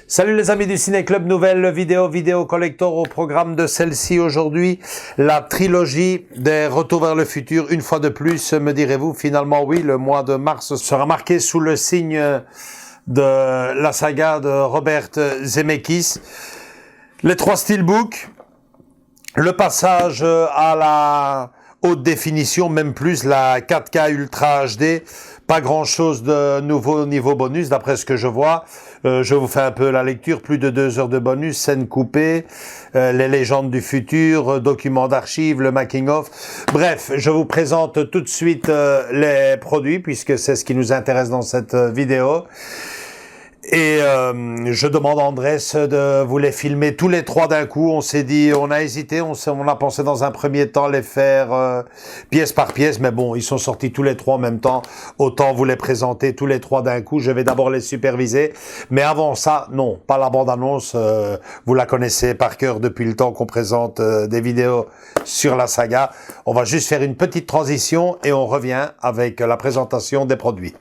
Salut les amis du Ciné Club, nouvelle vidéo collector au programme de celle-ci aujourd'hui, la trilogie des Retours vers le futur. Une fois de plus, me direz-vous, finalement oui, le mois de mars sera marqué sous le signe de la saga de Robert Zemeckis. Les 3 steelbooks, le passage à la haute définition, même plus la 4K Ultra HD, pas grand chose de nouveau niveau bonus d'après ce que je vois. Je vous fais un peu la lecture, plus de 2 heures de bonus, scènes coupées, les légendes du futur, documents d'archives, le making of. Bref, je vous présente tout de suite les produits puisque c'est ce qui nous intéresse dans cette vidéo. Et je demande à Andrés de vous les filmer tous les 3 d'un coup. On s'est dit, on a hésité, on a pensé dans un premier temps les faire pièce par pièce, mais bon, ils sont sortis tous les 3 en même temps. Autant vous les présenter tous les 3 d'un coup. Je vais d'abord les superviser, mais avant ça, non, pas la bande-annonce. Vous la connaissez par cœur depuis le temps qu'on présente des vidéos sur la saga. On va juste faire une petite transition et on revient avec la présentation des produits.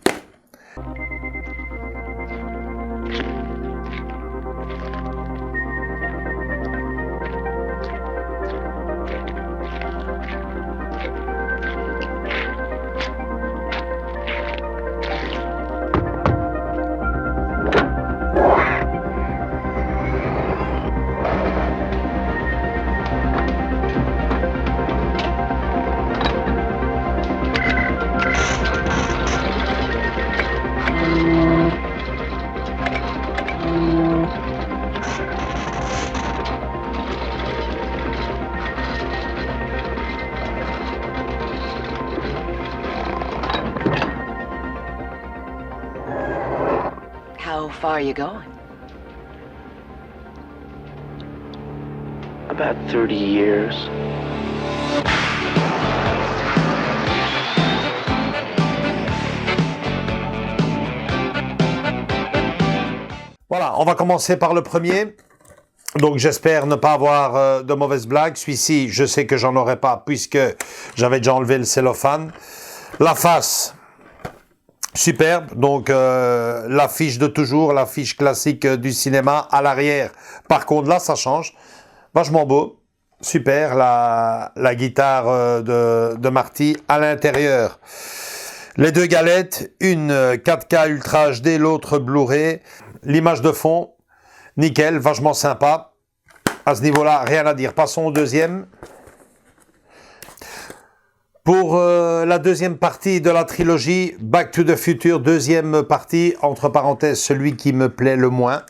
How far are you going? About 30 years. Voilà, on va commencer par le premier. Donc j'espère ne pas avoir de mauvaises blagues. Celui-ci, je sais que j'en aurai pas puisque j'avais déjà enlevé le cellophane. La face, superbe. Donc l'affiche de toujours, l'affiche classique du cinéma à l'arrière. Par contre là, ça change. Vachement beau. Super, la guitare de Marty à l'intérieur. Les 2 galettes, une 4K Ultra HD, l'autre Blu-ray. L'image de fond, nickel, vachement sympa. À ce niveau-là, rien à dire. Passons au deuxième. Pour la deuxième partie de la trilogie, Back to the Future, deuxième partie, entre parenthèses, celui qui me plaît le moins.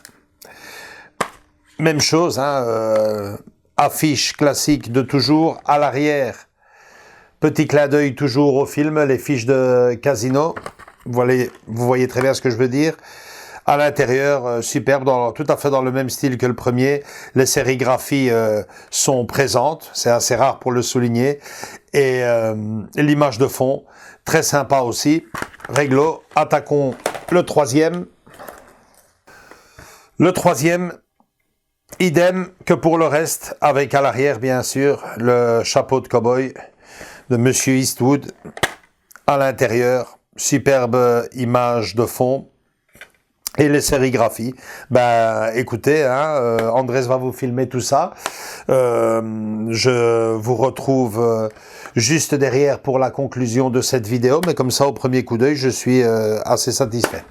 Même chose, hein, affiche classique de toujours, à l'arrière. Petit clin d'œil toujours au film, les fiches de Casino. Vous voyez très bien ce que je veux dire. À l'intérieur, superbe, tout à fait dans le même style que le premier. Les sérigraphies sont présentes, c'est assez rare pour le souligner. Et l'image de fond, très sympa aussi. Réglo, attaquons le troisième. Le troisième, idem que pour le reste, avec à l'arrière bien sûr le chapeau de cow-boy de Monsieur Eastwood. À l'intérieur, superbe image de fond. Et les sérigraphies, ben écoutez, hein, Andrés va vous filmer tout ça. Je vous retrouve juste derrière pour la conclusion de cette vidéo, mais comme ça au premier coup d'œil, je suis assez satisfait.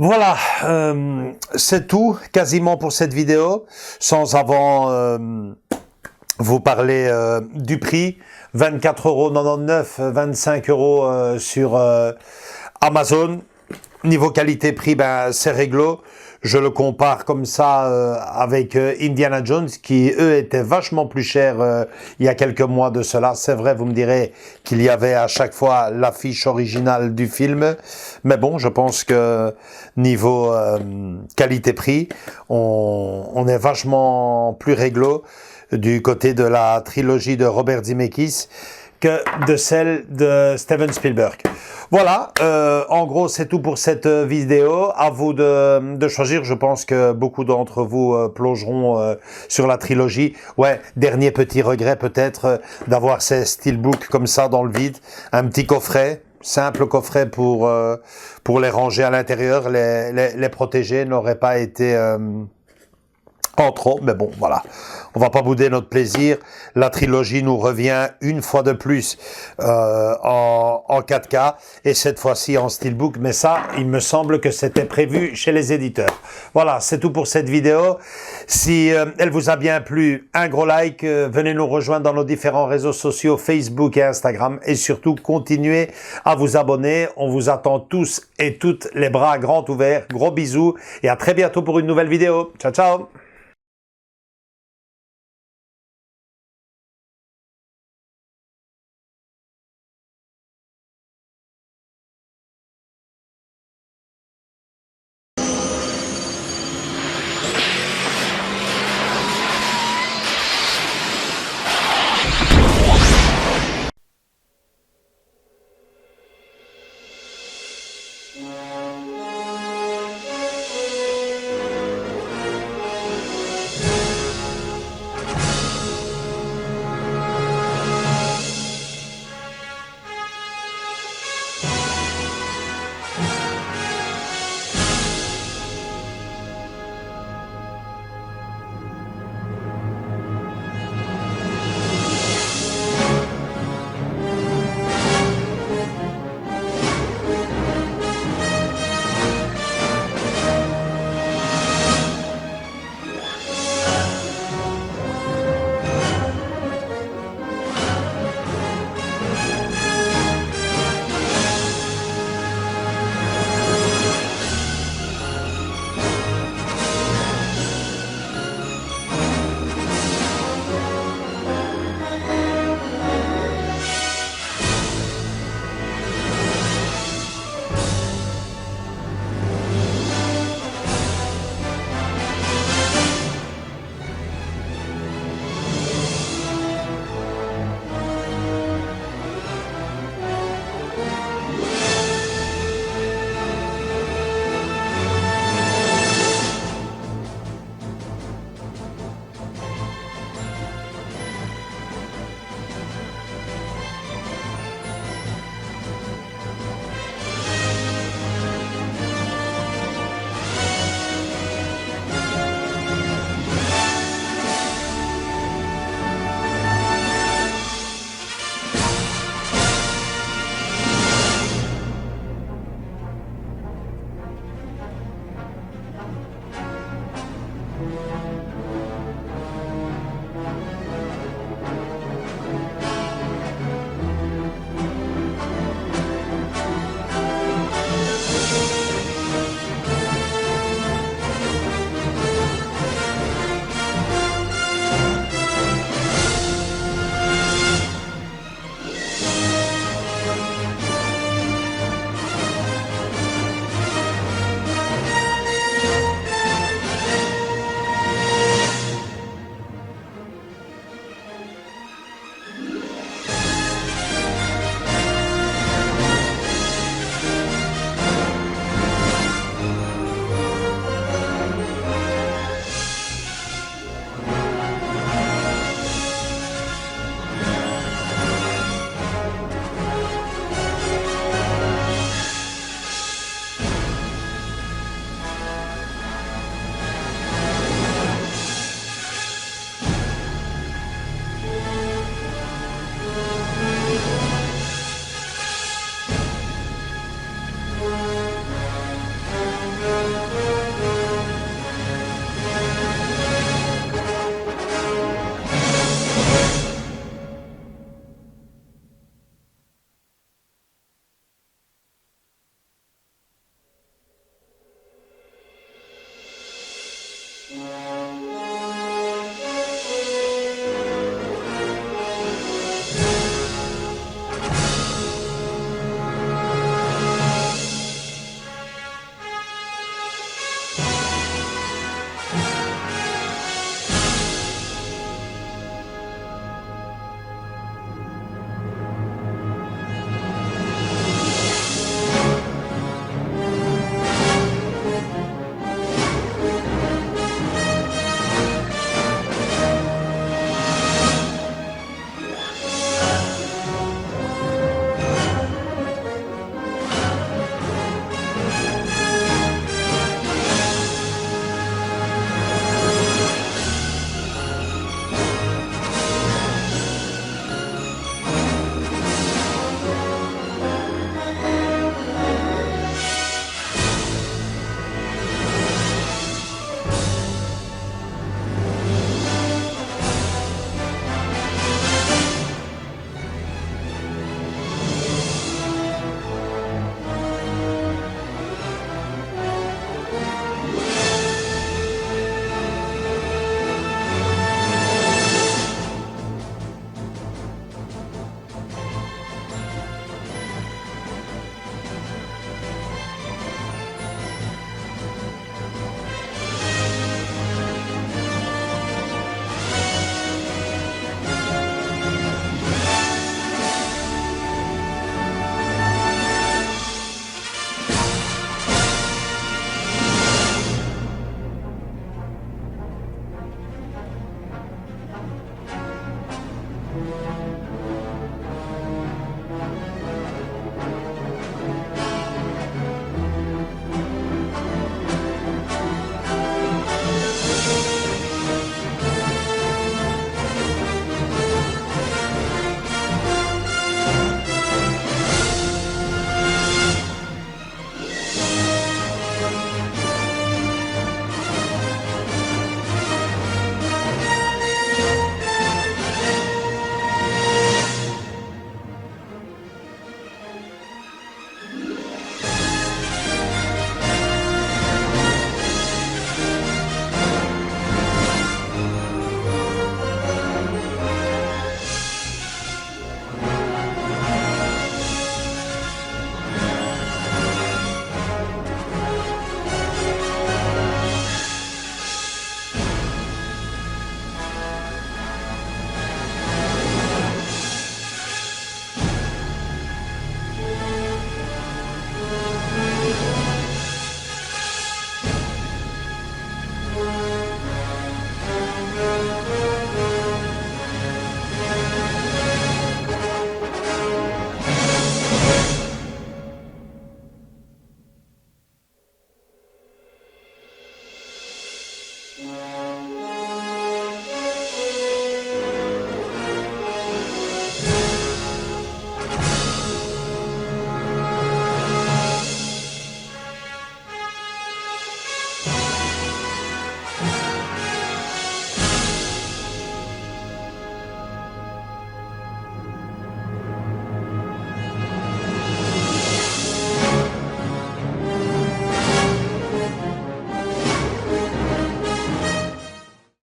Voilà, c'est tout quasiment pour cette vidéo, sans avant vous parler du prix, 24,99 €, 25 € sur Amazon. Niveau qualité-prix, ben c'est réglo. Je le compare comme ça avec Indiana Jones, qui eux étaient vachement plus chers il y a quelques mois de cela. C'est vrai, vous me direz qu'il y avait à chaque fois l'affiche originale du film, mais bon, je pense que niveau qualité-prix, on est vachement plus réglo du côté de la trilogie de Robert Zemeckis que de celle de Steven Spielberg. Voilà, en gros c'est tout pour cette vidéo. À vous de choisir. Je pense que beaucoup d'entre vous plongeront sur la trilogie. Ouais, dernier petit regret peut-être d'avoir ces steelbooks comme ça dans le vide. Un petit coffret, simple coffret pour les ranger à l'intérieur, les protéger, n'aurait pas été en trop, mais bon, voilà. On va pas bouder notre plaisir. La trilogie nous revient une fois de plus en 4K et cette fois-ci en steelbook. Mais ça, il me semble que c'était prévu chez les éditeurs. Voilà, c'est tout pour cette vidéo. Si elle vous a bien plu, un gros like. Venez nous rejoindre dans nos différents réseaux sociaux, Facebook et Instagram. Et surtout, continuez à vous abonner. On vous attend tous et toutes les bras grands ouverts. Gros bisous et à très bientôt pour une nouvelle vidéo. Ciao, ciao!